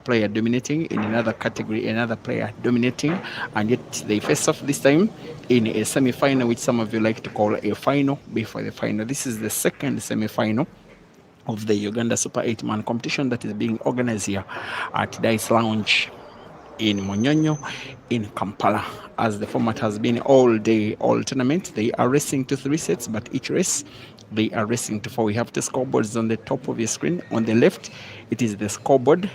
player dominating, in another category another player dominating, and yet they face off this time in a semi-final, which some of you like to call a final before the final. This is the second semi-final of the Uganda Super 8-man competition that is being organized here at Dice Lounge in Munyonyo in Kampala. As the format has been all day, all tournament, they are racing to 3 sets, but each race they are racing to 4. We have the scoreboards on the top of your screen. On the left, it is the scoreboard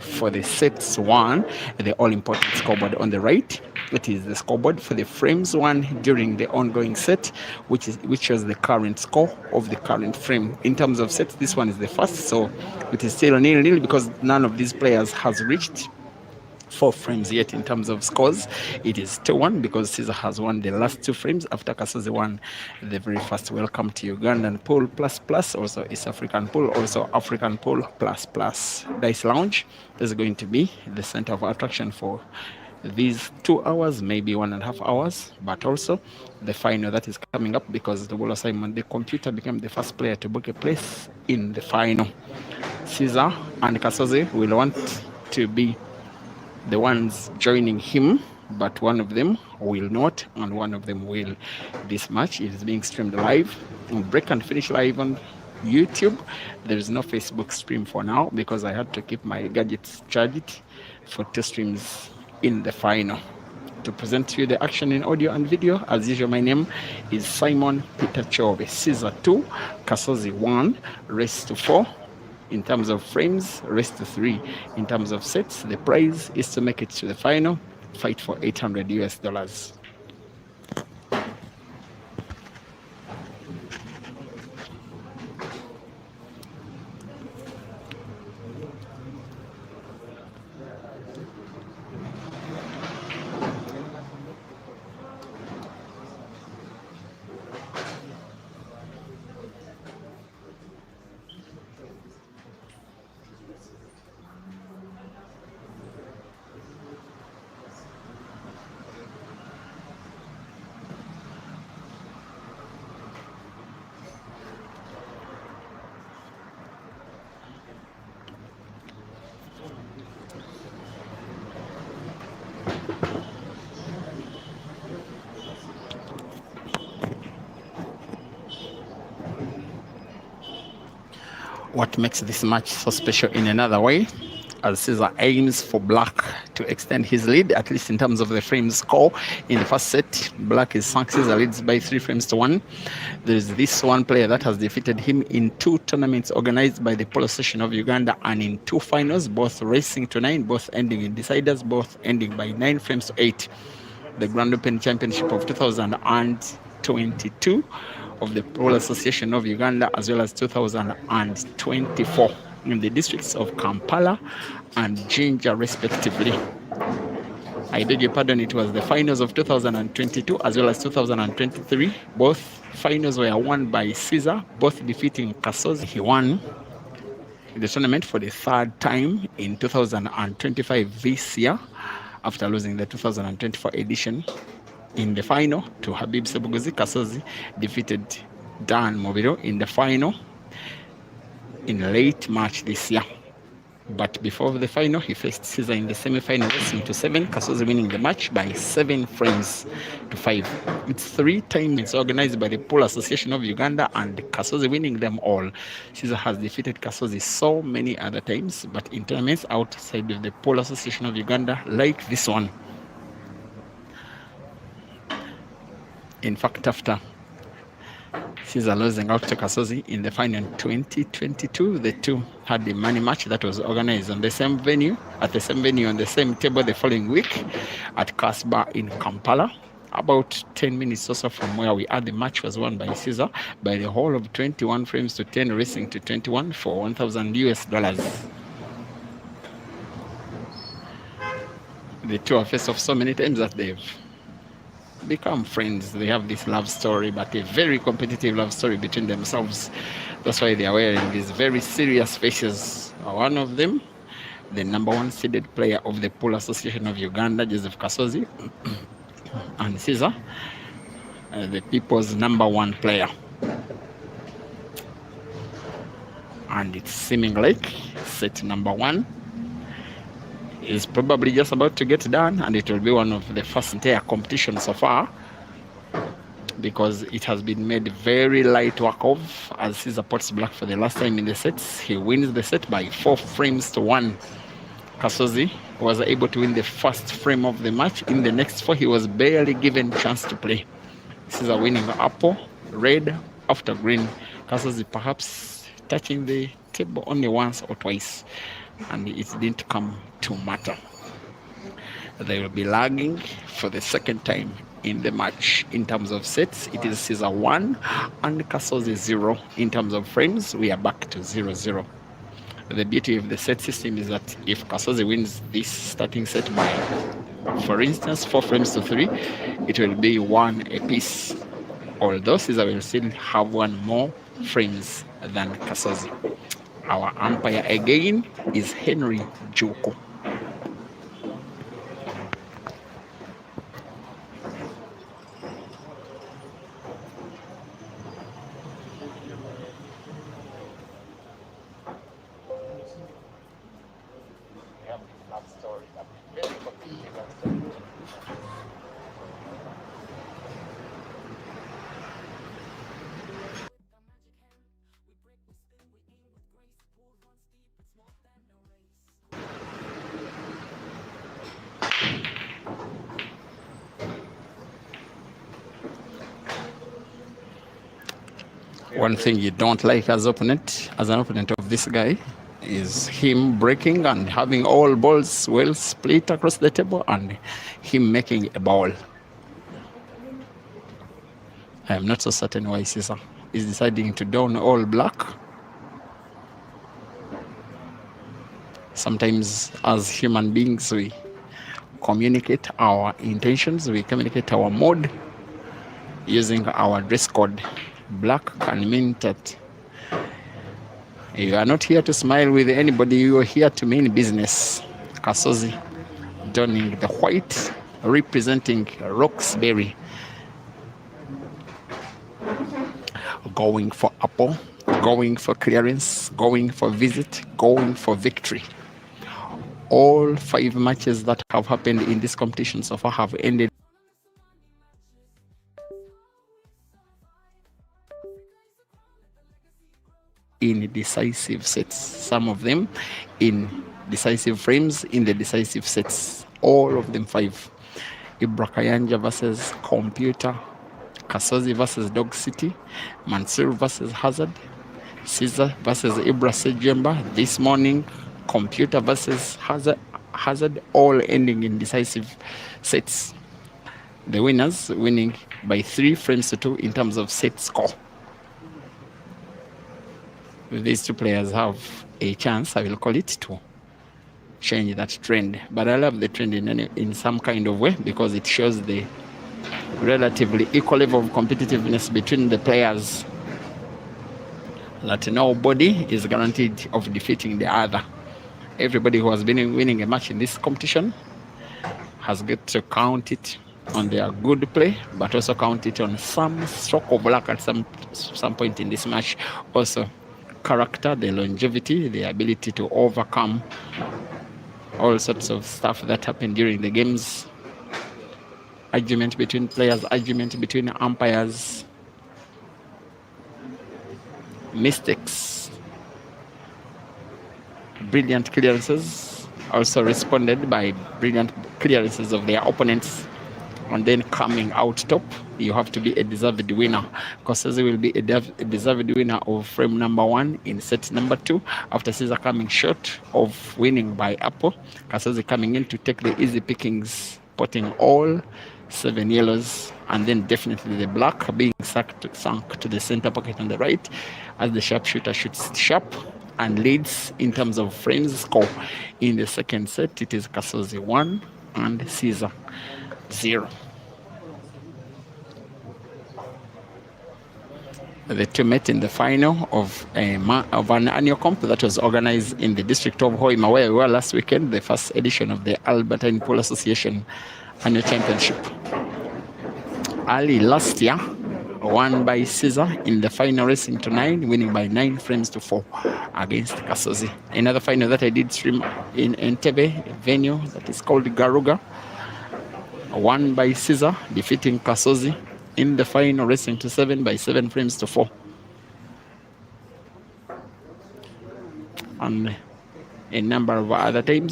for the sets 1, the all-important scoreboard. On the right, it is the scoreboard for the frames 1 during the ongoing set, which was the current score of the current frame. In terms of sets, this one is the first, so it is still nil-nil because none of these players has reached 4 frames yet. In terms of scores, it is 2-1 because CEASER has won the last 2 frames after KASOZI won the very first. Welcome to Ugandan pool plus, also East African pool, also African pool plus. Dice Lounge is going to be the center of attraction for these 2 hours, maybe 1.5 hours, but also the final that is coming up, because the Wolo Simon, the computer, became the first player to book a place in the final. CEASER and KASOZI will want to be the ones joining him, but one of them will not, and one of them will. This match is being streamed live on Break and Finish Live on YouTube. There is no Facebook stream for now because I had to keep my gadgets charged for 2 streams in the final. To present to you the action in audio and video, as usual, my name is Simon Peter Chove. CEASER 2, KASOZI 1, race to 4. In terms of frames, race to 3. In terms of sets, the prize is to make it to the final, fight for $800. What makes this match so special in another way, as CEASER aims for Black to extend his lead, at least in terms of the frames score. In the first set, Black is sunk. CEASER leads by 3 frames to 1. There is this one player that has defeated him in 2 tournaments organized by the Polo Association of Uganda, and in 2 finals, both racing to 9, both ending in deciders, both ending by 9 frames to 8. The Grand Open Championship of 2022 of the Polo Association of Uganda, as well as 2024 in the districts of Kampala and Jinja, respectively. I beg your pardon, it was the finals of 2022 as well as 2023. Both finals were won by CEASER, both defeating KASOZI. He won the tournament for the 3rd time in 2025 this year, after losing the 2024 edition. In the final to Habib Sebuguzi, KASOZI defeated Dan Mobiro in the final in late March this year. But before the final, he faced CEASER in the semi-final, racing to 7, KASOZI winning the match by 7 frames to 5. It's 3 times it's organized by the Polo Association of Uganda, and KASOZI winning them all. CEASER has defeated KASOZI so many other times, but in tournaments outside of the Polo Association of Uganda, like this one. In fact, after CEASER losing out to KASOZI in the final in 2022, the two had the money match that was organized on the same venue, on the same table the following week at Kasba in Kampala. About 10 minutes or so from where we are, the match was won by CEASER by the whole of 21 frames to 10, racing to 21 for $1,000. The two are faced off so many times that they've become friends. They have this love story, but a very competitive love story between themselves. That's why they are wearing these very serious faces. One of them, the number 1 seeded player of the Polo Association of Uganda, Joseph KASOZI, and CEASER, the people's number 1 player. And it's seeming like set number 1 is probably just about to get done, and it will be one of the first entire competition so far, because it has been made very light work of, as Caesar pots black for the last time in the sets. He wins the set by 4 frames to 1. KASOZI was able to win the first frame of the match. In the next 4, he was barely given chance to play. Caesar winning apple, red after green. KASOZI perhaps touching the table only once or twice, and it didn't come to matter. They will be lagging for the second time in the match. In terms of sets, it is Caesar 1 and KASOZI 0. In terms of frames, we are back to 0-0. The beauty of the set system is that if KASOZI wins this starting set by, for instance, 4 frames to 3, it will be 1 apiece. Although Caesar will still have 1 more frames than KASOZI. Our umpire again is Henry Joko. One thing you don't like as an opponent of this guy, is him breaking and having all balls well split across the table and him making a ball. I am not so certain why Caesar is deciding to don all black. Sometimes as human beings we communicate our intentions, we communicate our mood using our dress code. Black can mean that you are not here to smile with anybody, you are here to mean business. KASOZI donning the white, representing Roxbury. Going for apple, going for clearance, going for visit, going for victory. All 5 matches that have happened in this competition so far have ended in decisive sets, some of them in decisive frames, in the decisive sets, all of them 5. Ibra Kayanja versus Computer, KASOZI versus Dog City, Mansour versus Hazard, Caesar versus Ibra Sejemba. This morning, Computer versus Hazard, all ending in decisive sets. The winners winning by 3 frames to 2 in terms of set score. These 2 players have a chance, I will call it, to change that trend. But I love the trend in some kind of way, because it shows the relatively equal level of competitiveness between the players, that nobody is guaranteed of defeating the other. Everybody who has been winning a match in this competition has got to count it on their good play, but also count it on some stroke of luck at some point in this match. Also, character, the longevity, the ability to overcome all sorts of stuff that happened during the games. Argument between players, argument between umpires, mistakes, brilliant clearances, also responded by brilliant clearances of their opponents. And then coming out top, you have to be a deserved winner. KASOZI will be a deserved winner of frame number 1 in set number 2, after Caesar coming short of winning by apple. KASOZI coming in to take the easy pickings, potting all 7 yellows, and then definitely the black being sunk to the center pocket on the right, as the sharpshooter shoots sharp and leads in terms of frames score. In the second set, it is KASOZI 1 and Caesar 0. The 2 met in the final of an annual comp that was organized in the district of Hoima, where we were last weekend, the first edition of the Albertine Pool Association Annual Championship. Early last year, won by CEASER in the final racing to 9, winning by 9 frames to 4 against KASOZI. Another final that I did stream in Entebbe, a venue that is called Garuga, won by CEASER, defeating KASOZI in the final racing to 7 by 7 frames to 4. And a number of other times